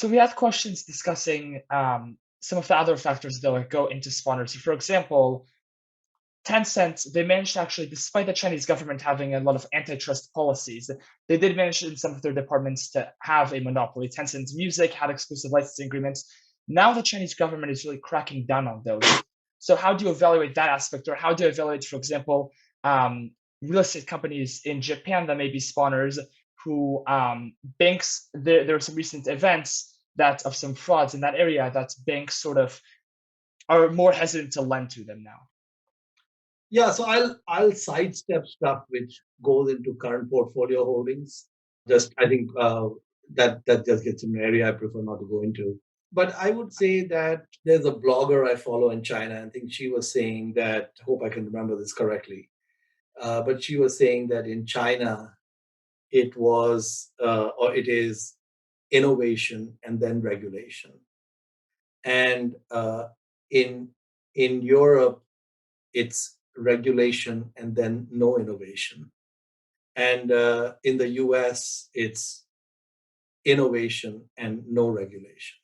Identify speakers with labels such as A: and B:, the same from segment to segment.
A: So we had questions discussing some of the other factors that go into spawners. So for example, Tencent, they managed to actually, despite the Chinese government having a lot of antitrust policies, they did manage in some of their departments to have a monopoly. Tencent's music had exclusive licensing agreements. Now the Chinese government is really cracking down on those. So how do you evaluate that aspect, or how do you evaluate, for example, real estate companies in Japan that may be spawners who banks? There are some recent events that of some frauds in that area that banks sort of are more hesitant to lend to them now.
B: Yeah, so I'll sidestep stuff which goes into current portfolio holdings. Just I think that just gets in an area I prefer not to go into. But I would say that there's a blogger I follow in China. I think she was saying that. I hope I can remember this correctly. But she was saying that in China it was or it is innovation and then regulation, and in Europe it's regulation and then no innovation. And in the US, it's innovation and no regulation.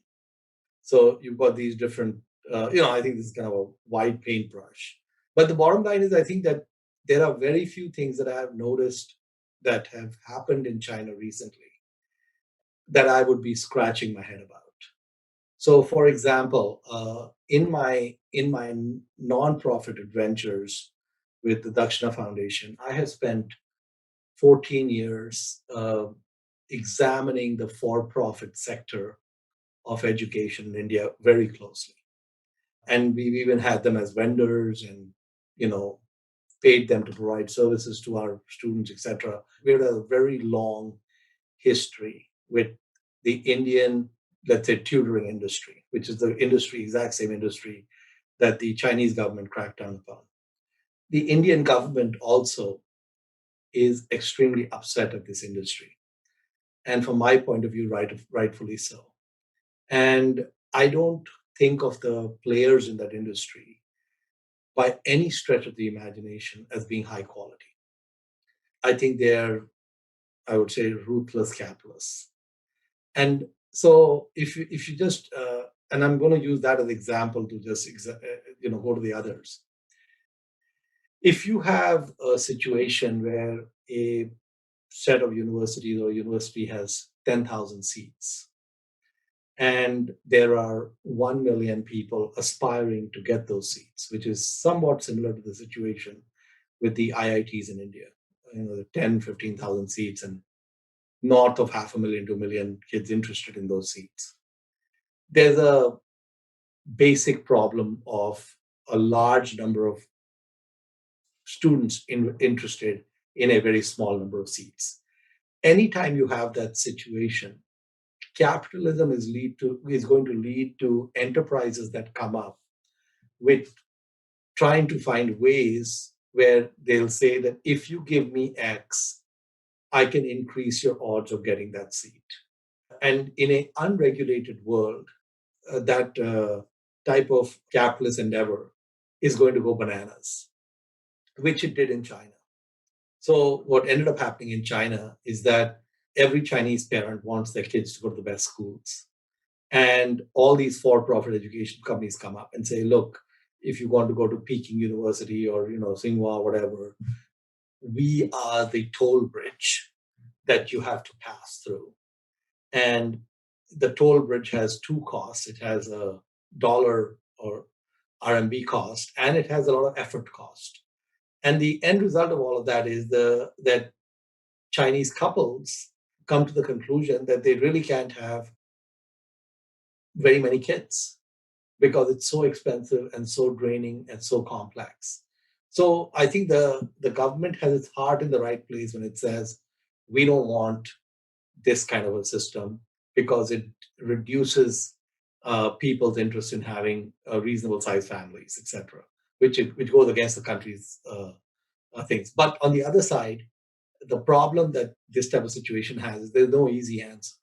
B: So you've got these different, I think this is kind of a wide paintbrush. But the bottom line is, I think that there are very few things that I have noticed that have happened in China recently that I would be scratching my head about. So, for example, in my nonprofit adventures with the Dakshina Foundation, I have spent 14 years examining the for-profit sector of education in India very closely, and we've even had them as vendors, and you know, paid them to provide services to our students, etc. We had a very long history with the Indian, let's say, tutoring industry, which is the industry, exact same industry that the Chinese government cracked down upon. The Indian government also is extremely upset at this industry. And from my point of view, rightfully so. And I don't think of the players in that industry by any stretch of the imagination as being high quality. I think they're, I would say, ruthless capitalists. And so if you just and I'm going to use that as example to just go to the others. If you have a situation where a set of universities or university has 10,000 seats, and there are 1 million people aspiring to get those seats, which is somewhat similar to the situation with the IITs in India. The 10, 15,000 seats and north of half a million to a million kids interested in those seats. There's a basic problem of a large number of students interested in a very small number of seats. Anytime you have that situation, capitalism is going to lead to enterprises that come up with trying to find ways where they'll say that if you give me X, I can increase your odds of getting that seat. And in an unregulated world, that type of capitalist endeavor is going to go bananas, which it did in China. So, what ended up happening in China is that every Chinese parent wants their kids to go to the best schools. And all these for-profit education companies come up and say, look, if you want to go to Peking University or Tsinghua, whatever, we are the toll bridge that you have to pass through. And the toll bridge has two costs. It has a dollar or RMB cost, and it has a lot of effort cost. And the end result of all of that is that Chinese couples come to the conclusion that they really can't have very many kids because it's so expensive and so draining and so complex. So I think the government has its heart in the right place when it says we don't want this kind of a system because it reduces people's interest in having reasonable sized families, etc., which goes against the country's things. But on the other side, the problem that this type of situation has is there's no easy answer.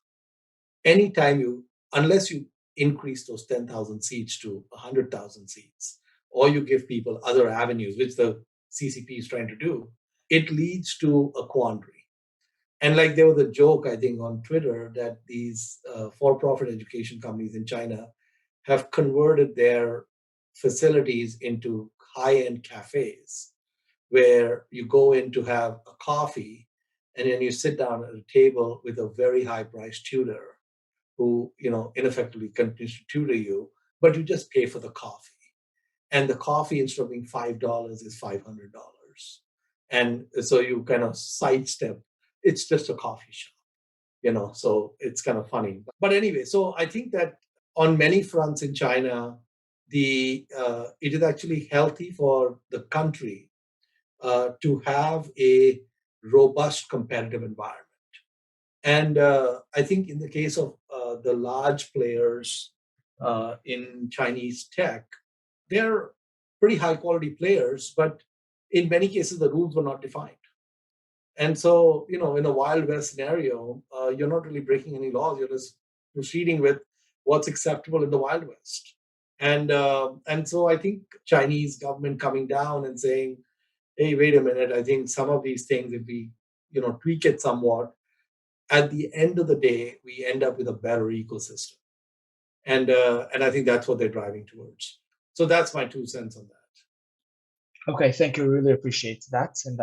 B: Anytime unless you increase those 10,000 seats to 100,000 seats, or you give people other avenues, which the CCP is trying to do, it leads to a quandary. And like there was a joke, I think, on Twitter that these for-profit education companies in China have converted their facilities into high-end cafes where you go in to have a coffee and then you sit down at a table with a very high-priced tutor who, ineffectively continues to tutor you, but you just pay for the coffee. And the coffee, instead of being $5, is $500. And so you kind of sidestep. It's just a coffee shop, so it's kind of funny. But anyway, so I think that on many fronts in China, it is actually healthy for the country to have a robust competitive environment. And I think in the case of the large players in Chinese tech, they're pretty high quality players, but in many cases the rules were not defined. And so, in a Wild West scenario, you're not really breaking any laws. You're just proceeding with what's acceptable in the Wild West. And so I think Chinese government coming down and saying, "Hey, wait a minute. I think some of these things, if we, tweak it somewhat, at the end of the day, we end up with a better ecosystem." And I think that's what they're driving towards. So that's my 2 cents on that.
A: Okay, thank you. Really appreciate that. And